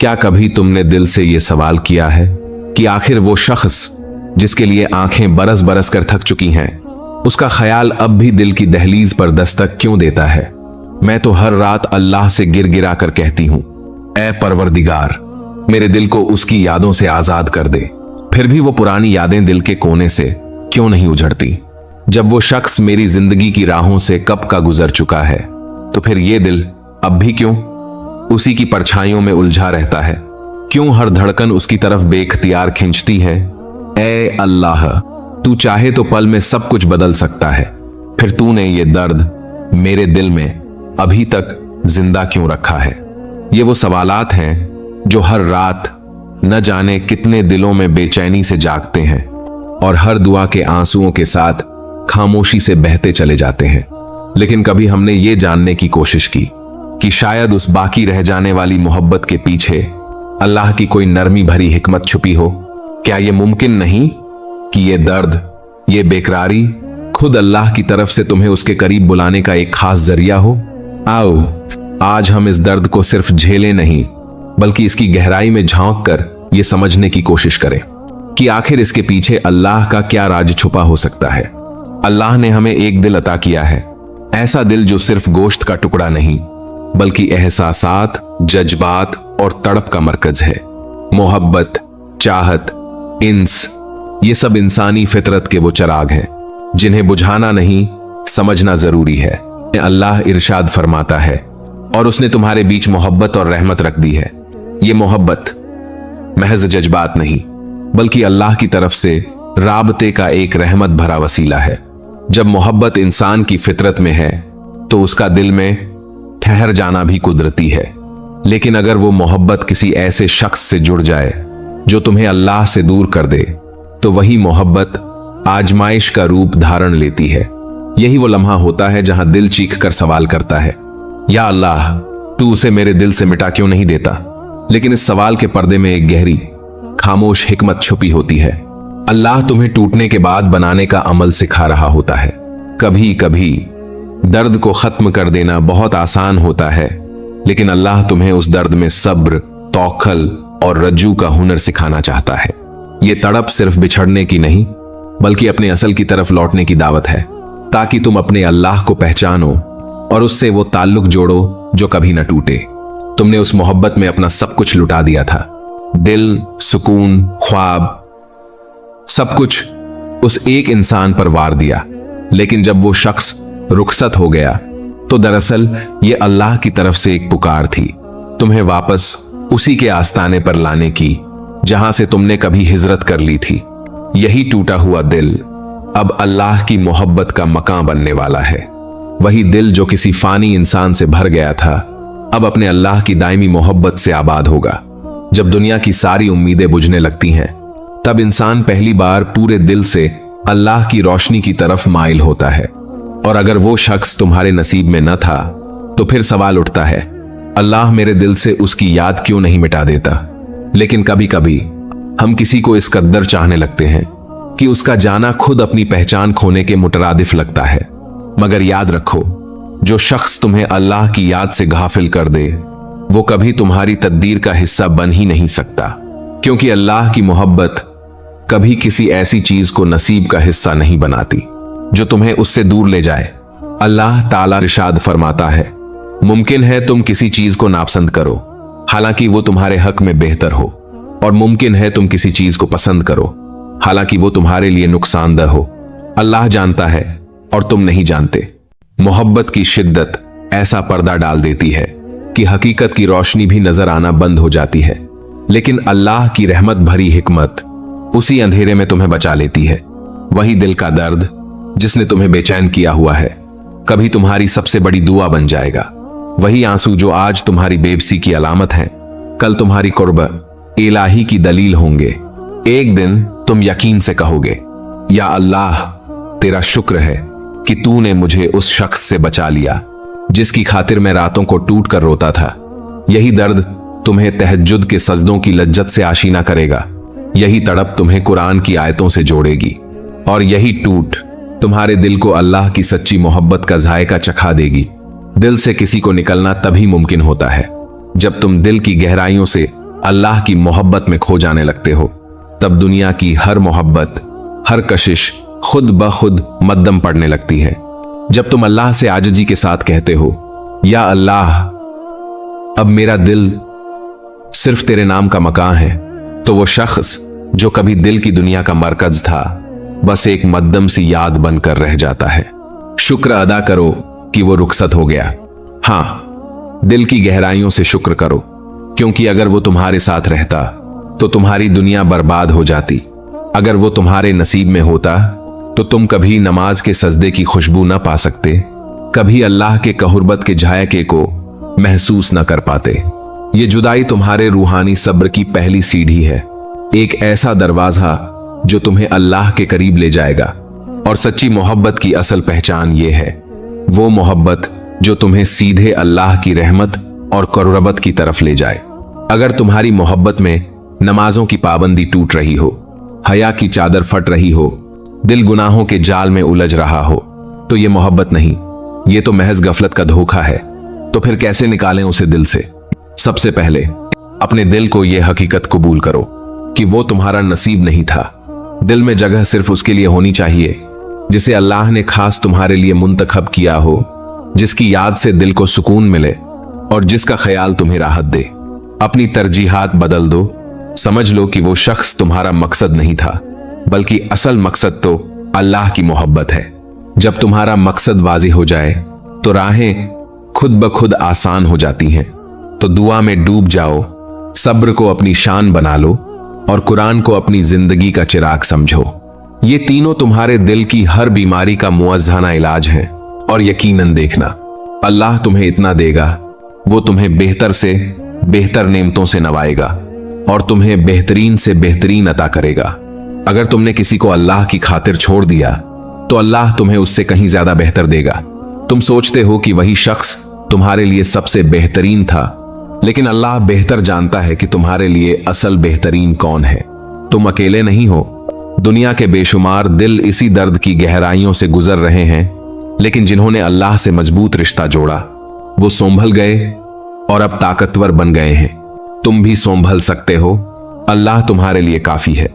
क्या कभी तुमने दिल से यह सवाल किया है कि आखिर वो शख्स जिसके लिए आंखें बरस बरस कर थक चुकी हैं, उसका ख्याल अब भी दिल की दहलीज पर दस्तक क्यों देता है? मैं तो हर रात अल्लाह से गिर गिरा कर कहती हूं, ऐ परवरदिगार, मेरे दिल को उसकी यादों से आजाद कर दे। फिर भी वो पुरानी यादें दिल के कोने से क्यों नहीं उजड़ती? जब वो शख्स मेरी जिंदगी की राहों से कब का गुजर चुका है, तो फिर ये दिल अब भी क्यों उसी की परछाइयों में उलझा रहता है? क्यों हर धड़कन उसकी तरफ बेख्तियार खिंचती है? ऐ अल्लाह, तू चाहे तो पल में सब कुछ बदल सकता है, फिर तूने ये दर्द मेरे दिल में अभी तक जिंदा क्यों रखा है? ये वो सवालात हैं जो हर रात न जाने कितने दिलों में बेचैनी से जागते हैं और हर दुआ के आंसुओं के साथ खामोशी से बहते चले जाते हैं। लेकिन कभी हमने ये जानने की कोशिश की कि शायद उस बाकी रह जाने वाली मोहब्बत के पीछे अल्लाह की कोई नरमी भरी हिकमत छुपी हो? क्या यह मुमकिन नहीं कि ये दर्द, ये बेकरारी खुद अल्लाह की तरफ से तुम्हें उसके करीब बुलाने का एक खास जरिया हो? आओ आज हम इस दर्द को सिर्फ झेले नहीं, बल्कि इसकी गहराई में झांक कर यह समझने की कोशिश करें कि आखिर इसके पीछे अल्लाह का क्या राज छुपा हो सकता है। अल्लाह ने हमें एक दिल अता किया है, ऐसा दिल जो सिर्फ गोश्त का टुकड़ा नहीं, बल्कि एहसासात, जज्बात और तड़प का मरकज है। मोहब्बत, चाहत, इंस, ये सब इंसानी फितरत के वो चिराग हैं जिन्हें बुझाना नहीं, समझना जरूरी है। अल्लाह इरशाद फरमाता है, और उसने तुम्हारे बीच मोहब्बत और रहमत रख दी है। ये मोहब्बत महज जज्बात नहीं, बल्कि अल्लाह की तरफ से राबते का एक रहमत भरा वसीला है। जब मोहब्बत इंसान की फितरत में है तो उसका दिल में ठहर जाना भी कुदरती है। लेकिन अगर वो मोहब्बत किसी ऐसे शख्स से जुड़ जाए जो तुम्हें अल्लाह से दूर कर दे, तो वही मोहब्बत आजमाइश का रूप धारण लेती है। यही वो लम्हा होता है जहां दिल चीख कर सवाल करता है, या अल्लाह, तू उसे मेरे दिल से मिटा क्यों नहीं देता? लेकिन इस सवाल के पर्दे में एक गहरी, खामोश हिकमत छुपी होती है। अल्लाह तुम्हें टूटने के बाद बनाने का अमल सिखा रहा होता है। कभी कभी दर्द को खत्म कर देना बहुत आसान होता है, लेकिन अल्लाह तुम्हें उस दर्द में सब्र, तौखल और रज्जू का हुनर सिखाना चाहता है। ये तड़प सिर्फ बिछड़ने की नहीं, बल्कि अपने असल की तरफ लौटने की दावत है, ताकि तुम अपने अल्लाह को पहचानो और उससे वो ताल्लुक जोड़ो जो कभी न टूटे। तुमने उस मोहब्बत में अपना सब कुछ लुटा दिया था, दिल, सुकून, ख्वाब, सब कुछ उस एक इंसान पर वार दिया। लेकिन जब वो शख्स रुखसत हो गया, तो दरअसल ये अल्लाह की तरफ से एक पुकार थी, तुम्हें वापस उसी के आस्ताने पर लाने की जहां से तुमने कभी हिजरत कर ली थी। यही टूटा हुआ दिल अब अल्लाह की मोहब्बत का मकान बनने वाला है। वही दिल जो किसी फानी इंसान से भर गया था, अब अपने अल्लाह की दायमी मोहब्बत से आबाद होगा। जब दुनिया की सारी उम्मीदें बुझने लगती हैं, तब इंसान पहली बार पूरे दिल से अल्लाह की रोशनी की तरफ माइल होता है। और अगर वो शख्स तुम्हारे नसीब में न था, तो फिर सवाल उठता है, अल्लाह मेरे दिल से उसकी याद क्यों नहीं मिटा देता? लेकिन कभी कभी हम किसी को इस कद्दर चाहने लगते हैं कि उसका जाना खुद अपनी पहचान खोने के मुतरादिफ लगता है। मगर याद रखो, जो शख्स तुम्हें अल्लाह की याद से गाफिल कर दे, वो कभी तुम्हारी तकदीर का हिस्सा बन ही नहीं सकता, क्योंकि अल्लाह की मोहब्बत कभी किसी ऐसी चीज को नसीब का हिस्सा नहीं बनाती जो तुम्हें उससे दूर ले जाए। अल्लाह ताला इरशाद फरमाता है, मुमकिन है तुम किसी चीज को नापसंद करो, हालांकि वो तुम्हारे हक में बेहतर हो, और मुमकिन है तुम किसी चीज को पसंद करो, हालांकि वो तुम्हारे लिए नुकसानदह हो। अल्लाह जानता है और तुम नहीं जानते। मोहब्बत की शिद्दत ऐसा पर्दा डाल देती है कि हकीकत की रोशनी भी नजर आना बंद हो जाती है। लेकिन अल्लाह की रहमत भरी हिकमत उसी अंधेरे में तुम्हें बचा लेती है। वही दिल का दर्द जिसने तुम्हें बेचैन किया हुआ है, कभी तुम्हारी सबसे बड़ी दुआ बन जाएगा। वही आंसू जो आज तुम्हारी बेबसी की अलामत है, कल तुम्हारी कुर्ब इलाही की दलील होंगे। एक दिन तुम यकीन से कहोगे, या अल्लाह, तेरा शुक्र है कि तूने मुझे उस शख्स से बचा लिया जिसकी खातिर मैं रातों को टूट कर रोता था। यही दर्द तुम्हें तहज्जुद के सजदों की लज्जत से आशीना करेगा। यही तड़प तुम्हें कुरान की आयतों से जोड़ेगी, और यही टूट तुम्हारे दिल को अल्लाह की सच्ची मोहब्बत का जायका चखा देगी। दिल से किसी को निकलना तभी मुमकिन होता है जब तुम दिल की गहराइयों से अल्लाह की मोहब्बत में खो जाने लगते हो, तब दुनिया की हर मोहब्बत, हर कशिश खुद ब खुद मद्दम पड़ने लगती है। जब तुम अल्लाह से आजिजी के साथ कहते हो, या अल्लाह अब मेरा दिल सिर्फ तेरे नाम का मकान है, तो वो शख्स जो कभी दिल की दुनिया का मरकज था, बस एक मद्दम सी याद बनकर रह जाता है। शुक्र अदा करो कि वो रुखसत हो गया। हां, दिल की गहराइयों से शुक्र करो, क्योंकि अगर वो तुम्हारे साथ रहता तो तुम्हारी दुनिया बर्बाद हो जाती। अगर वो तुम्हारे नसीब में होता तो तुम कभी नमाज के सजदे की खुशबू न पा सकते, कभी अल्लाह के कहुर्बत के झायके को महसूस न कर पाते। ये जुदाई तुम्हारे रूहानी सब्र की पहली सीढ़ी है, एक ऐसा दरवाजा जो तुम्हें अल्लाह के करीब ले जाएगा। और सच्ची मोहब्बत की असल पहचान ये है, वो मोहब्बत जो तुम्हें सीधे अल्लाह की रहमत और कुर्बत की तरफ ले जाए। अगर तुम्हारी मोहब्बत में नमाजों की पाबंदी टूट रही हो, हया की चादर फट रही हो, दिल गुनाहों के जाल में उलझ रहा हो, तो ये मोहब्बत नहीं, ये तो महज गफलत का धोखा है। तो फिर कैसे निकालें उसे दिल से? सबसे पहले अपने दिल को यह हकीकत कबूल करो कि वो तुम्हारा नसीब नहीं था। दिल में जगह सिर्फ उसके लिए होनी चाहिए जिसे अल्लाह ने खास तुम्हारे लिए मुंतखब किया हो, जिसकी याद से दिल को सुकून मिले और जिसका ख्याल तुम्हें राहत दे। अपनी तरजीहात बदल दो, समझ लो कि वो शख्स तुम्हारा मकसद नहीं था, बल्कि असल मकसद तो अल्लाह की मोहब्बत है। जब तुम्हारा मकसद वाज़ेह हो जाए तो राहें खुद ब खुद आसान हो जाती हैं। तो दुआ में डूब जाओ, सब्र को अपनी शान बना लो और कुरान को अपनी जिंदगी का चिराग समझो। ये तीनों तुम्हारे दिल की हर बीमारी का मुअज्जना इलाज है। और यकीनन देखना, अल्लाह तुम्हें इतना देगा, वो तुम्हें बेहतर से बेहतर नेमतों से नवाएगा और तुम्हें बेहतरीन से बेहतरीन अता करेगा। अगर तुमने किसी को अल्लाह की खातिर छोड़ दिया तो अल्लाह तुम्हें उससे कहीं ज्यादा बेहतर देगा। तुम सोचते हो कि वही शख्स तुम्हारे लिए सबसे बेहतरीन था, लेकिन अल्लाह बेहतर जानता है कि तुम्हारे लिए असल बेहतरीन कौन है। तुम अकेले नहीं हो, दुनिया के बेशुमार दिल इसी दर्द की गहराइयों से गुजर रहे हैं, लेकिन जिन्होंने अल्लाह से मजबूत रिश्ता जोड़ा वो संभल गए और अब ताकतवर बन गए हैं। तुम भी संभल सकते हो, अल्लाह तुम्हारे लिए काफी है।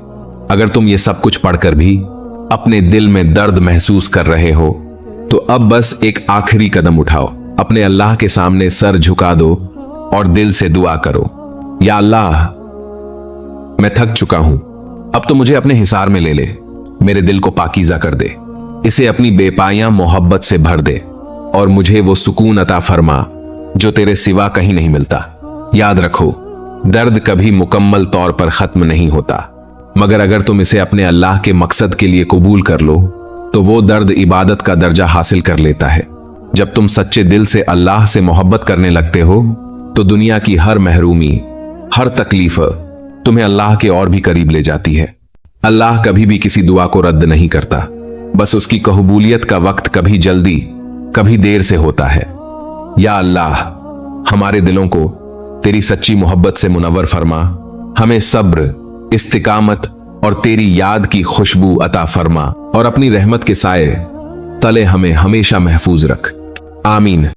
अगर तुम ये सब कुछ पढ़कर भी अपने दिल में दर्द महसूस कर रहे हो, तो अब बस एक आखिरी कदम उठाओ, अपने अल्लाह के सामने सर झुका दो और दिल से दुआ करो, या अल्लाह मैं थक चुका हूं, अब तो मुझे अपने हिसार में ले ले, मेरे दिल को पाकीज़ा कर दे, इसे अपनी बेपाया मोहब्बत से भर दे और मुझे वो सुकून अता फरमा जो तेरे सिवा कहीं नहीं मिलता। याद रखो, दर्द कभी मुकम्मल तौर पर खत्म नहीं होता, मगर अगर तुम इसे अपने अल्लाह के मकसद के लिए कबूल कर लो तो वो दर्द इबादत का दर्जा हासिल कर लेता है। जब तुम सच्चे दिल से अल्लाह से मोहब्बत करने लगते हो तो दुनिया की हर महरूमी, हर तकलीफ तुम्हें अल्लाह के और भी करीब ले जाती है। अल्लाह कभी भी किसी दुआ को रद्द नहीं करता, बस उसकी कबूलियत का वक्त कभी जल्दी कभी देर से होता है। या अल्लाह, हमारे दिलों को तेरी सच्ची मोहब्बत से मुनव्वर फरमा, हमें सब्र, इस्तिकामत और तेरी याद की खुशबू अता फरमा और अपनी रहमत के साए तले हमें हमेशा महफूज रख। आमीन।